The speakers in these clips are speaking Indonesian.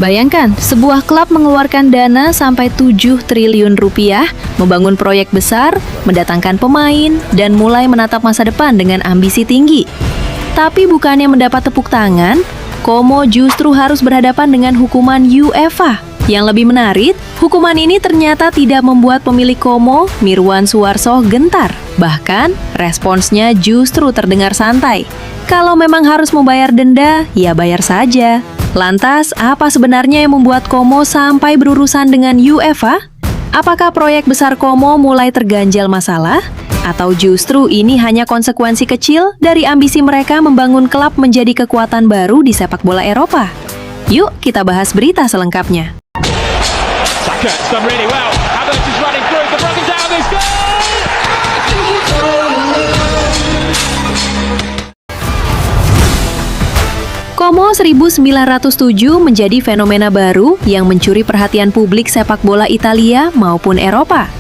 Bayangkan, sebuah klub mengeluarkan dana sampai 7 triliun rupiah, membangun proyek besar, mendatangkan pemain, dan mulai menatap masa depan dengan ambisi tinggi. Tapi bukannya mendapat tepuk tangan, Como justru harus berhadapan dengan hukuman UEFA. Yang lebih menarik, hukuman ini ternyata tidak membuat pemilik Como, Mirwan Suwarso, gentar. Bahkan, responsnya justru terdengar santai. Kalau memang harus membayar denda, ya bayar saja. Lantas, apa sebenarnya yang membuat Como sampai berurusan dengan UEFA? Apakah proyek besar Como mulai terganjal masalah? Atau justru ini hanya konsekuensi kecil dari ambisi mereka membangun klub menjadi kekuatan baru di sepak bola Eropa? Yuk, kita bahas berita selengkapnya. Saka, it's done really well. Havertz is running through, the broken down is goal! Como 1907 menjadi fenomena baru yang mencuri perhatian publik sepak bola Italia maupun Eropa.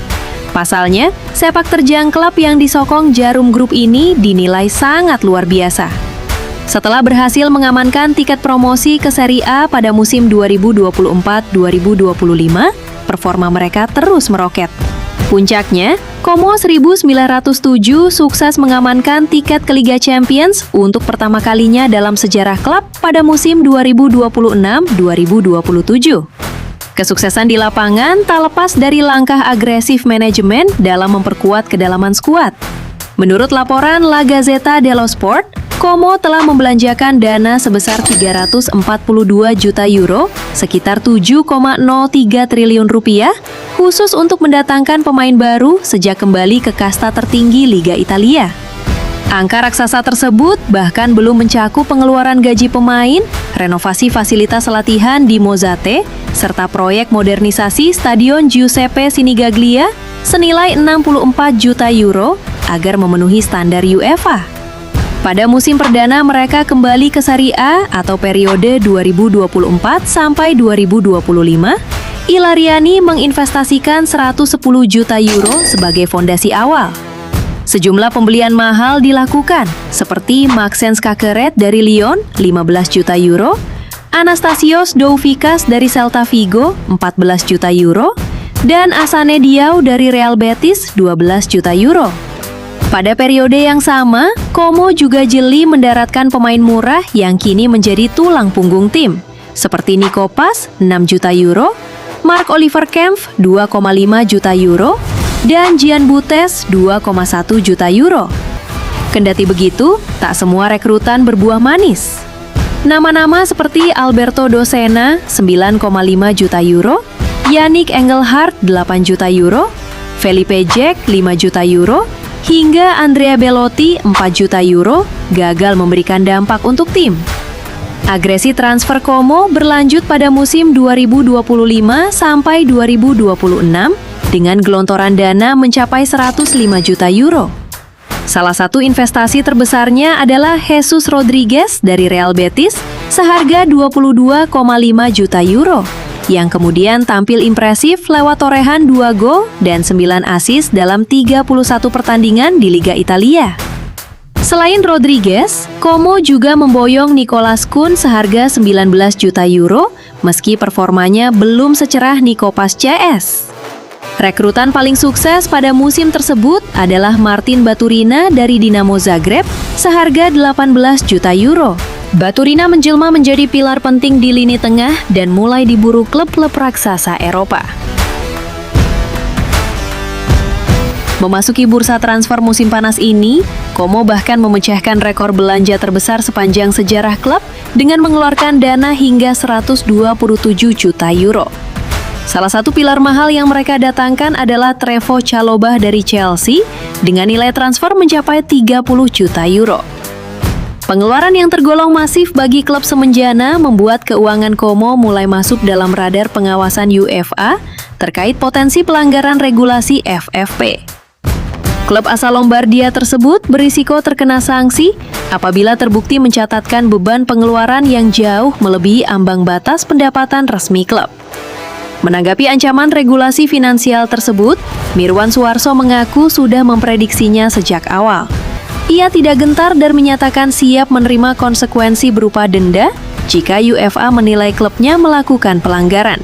Pasalnya, sepak terjang klub yang disokong Jarum Group ini dinilai sangat luar biasa. Setelah berhasil mengamankan tiket promosi ke Serie A pada musim 2024-2025, performa mereka terus meroket. Puncaknya, Como 1907 sukses mengamankan tiket ke Liga Champions untuk pertama kalinya dalam sejarah klub pada musim 2026-2027. Kesuksesan di lapangan tak lepas dari langkah agresif manajemen dalam memperkuat kedalaman skuad. Menurut laporan La Gazzetta dello Sport, Como telah membelanjakan dana sebesar 342 juta euro, sekitar 7,03 triliun rupiah, khusus untuk mendatangkan pemain baru sejak kembali ke kasta tertinggi Liga Italia. Angka raksasa tersebut bahkan belum mencakup pengeluaran gaji pemain, renovasi fasilitas latihan di Mozzate, serta proyek modernisasi Stadion Giuseppe Sinigaglia senilai 64 juta euro agar memenuhi standar UEFA. Pada musim perdana mereka kembali ke Serie A atau periode 2024 sampai 2025, Ilariani menginvestasikan 110 juta euro sebagai fondasi awal. Sejumlah pembelian mahal dilakukan, seperti Maxence Kakeret dari Lyon, 15 juta euro, Anastasios Doufikas dari Celta Vigo, 14 juta euro, dan Asane Diao dari Real Betis, 12 juta euro. Pada periode yang sama, Como juga jeli mendaratkan pemain murah yang kini menjadi tulang punggung tim, seperti Nico Paz, 6 juta euro, Marc-Oliver Kempf, 2,5 juta euro, dan Gian Butes, 2,1 juta euro. Kendati begitu, tak semua rekrutan berbuah manis. Nama-nama seperti Alberto Docena, 9,5 juta euro, Yannick Engelhardt, 8 juta euro, Felipe Jack, 5 juta euro, hingga Andrea Belotti 4 juta euro gagal memberikan dampak untuk tim. Agresi transfer Como berlanjut pada musim 2025 sampai 2026 dengan gelontoran dana mencapai 105 juta euro. Salah satu investasi terbesarnya adalah Jesus Rodriguez dari Real Betis seharga 22,5 juta euro. Yang kemudian tampil impresif lewat torehan 2 gol dan 9 assist dalam 31 pertandingan di Liga Italia. Selain Rodriguez, Como juga memboyong Nicolas Kuhn seharga 19 juta euro, meski performanya belum secerah Nico Paz CS. Rekrutan paling sukses pada musim tersebut adalah Martin Baturina dari Dinamo Zagreb seharga 18 juta euro. Baturina menjelma menjadi pilar penting di lini tengah dan mulai diburu klub-klub raksasa Eropa. Memasuki bursa transfer musim panas ini, Como bahkan memecahkan rekor belanja terbesar sepanjang sejarah klub dengan mengeluarkan dana hingga 127 juta euro. Salah satu pilar mahal yang mereka datangkan adalah Trevoh Chalobah dari Chelsea dengan nilai transfer mencapai 30 juta euro. Pengeluaran yang tergolong masif bagi klub semenjana membuat keuangan Como mulai masuk dalam radar pengawasan UEFA terkait potensi pelanggaran regulasi FFP. Klub asal Lombardia tersebut berisiko terkena sanksi apabila terbukti mencatatkan beban pengeluaran yang jauh melebihi ambang batas pendapatan resmi klub. Menanggapi ancaman regulasi finansial tersebut, Mirwan Suwarso mengaku sudah memprediksinya sejak awal. Ia tidak gentar dan menyatakan siap menerima konsekuensi berupa denda jika UEFA menilai klubnya melakukan pelanggaran.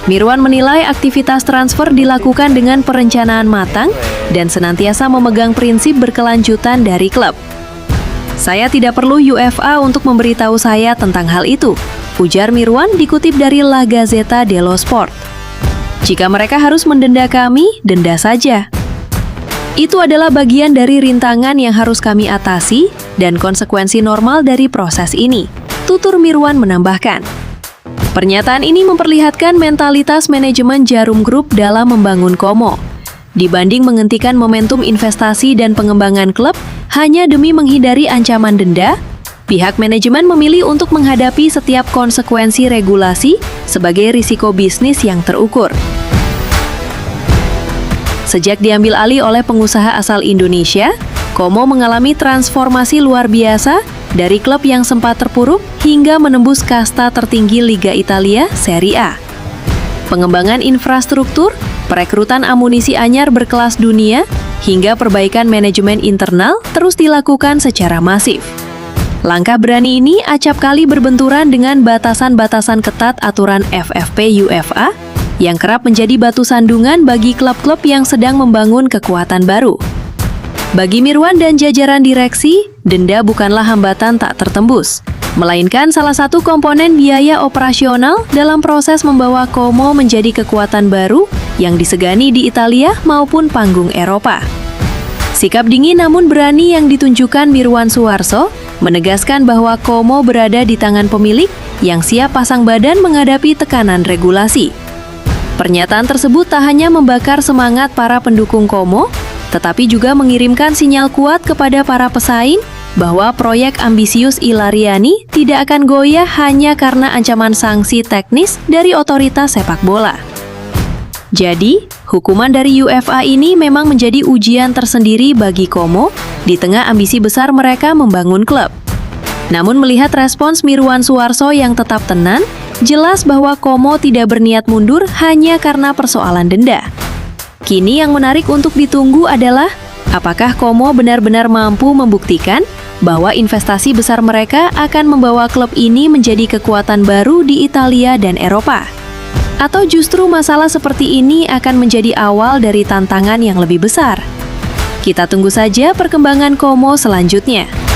Mirwan menilai aktivitas transfer dilakukan dengan perencanaan matang dan senantiasa memegang prinsip berkelanjutan dari klub. "Saya tidak perlu UEFA untuk memberitahu saya tentang hal itu," ujar Mirwan dikutip dari La Gazzetta dello Sport. "Jika mereka harus mendenda kami, denda saja. Itu adalah bagian dari rintangan yang harus kami atasi dan konsekuensi normal dari proses ini," tutur Mirwan menambahkan. Pernyataan ini memperlihatkan mentalitas manajemen Jarum Group dalam membangun Como. Dibanding menghentikan momentum investasi dan pengembangan klub hanya demi menghindari ancaman denda, pihak manajemen memilih untuk menghadapi setiap konsekuensi regulasi sebagai risiko bisnis yang terukur. Sejak diambil alih oleh pengusaha asal Indonesia, Como mengalami transformasi luar biasa dari klub yang sempat terpuruk hingga menembus kasta tertinggi Liga Italia Serie A. Pengembangan infrastruktur, perekrutan amunisi anyar berkelas dunia, hingga perbaikan manajemen internal terus dilakukan secara masif. Langkah berani ini acap kali berbenturan dengan batasan-batasan ketat aturan FFP UEFA yang kerap menjadi batu sandungan bagi klub-klub yang sedang membangun kekuatan baru. Bagi Mirwan dan jajaran direksi, denda bukanlah hambatan tak tertembus, melainkan salah satu komponen biaya operasional dalam proses membawa Como menjadi kekuatan baru yang disegani di Italia maupun panggung Eropa. Sikap dingin namun berani yang ditunjukkan Mirwan Suwarso menegaskan bahwa Como berada di tangan pemilik yang siap pasang badan menghadapi tekanan regulasi. Pernyataan tersebut tak hanya membakar semangat para pendukung Como, tetapi juga mengirimkan sinyal kuat kepada para pesaing bahwa proyek ambisius Ilariani tidak akan goyah hanya karena ancaman sanksi teknis dari otoritas sepak bola. Jadi, hukuman dari UEFA ini memang menjadi ujian tersendiri bagi Como di tengah ambisi besar mereka membangun klub. Namun melihat respons Mirwan Suwarso yang tetap tenang, jelas bahwa Como tidak berniat mundur hanya karena persoalan denda. Kini yang menarik untuk ditunggu adalah apakah Como benar-benar mampu membuktikan bahwa investasi besar mereka akan membawa klub ini menjadi kekuatan baru di Italia dan Eropa. Atau justru masalah seperti ini akan menjadi awal dari tantangan yang lebih besar. Kita tunggu saja perkembangan Como selanjutnya.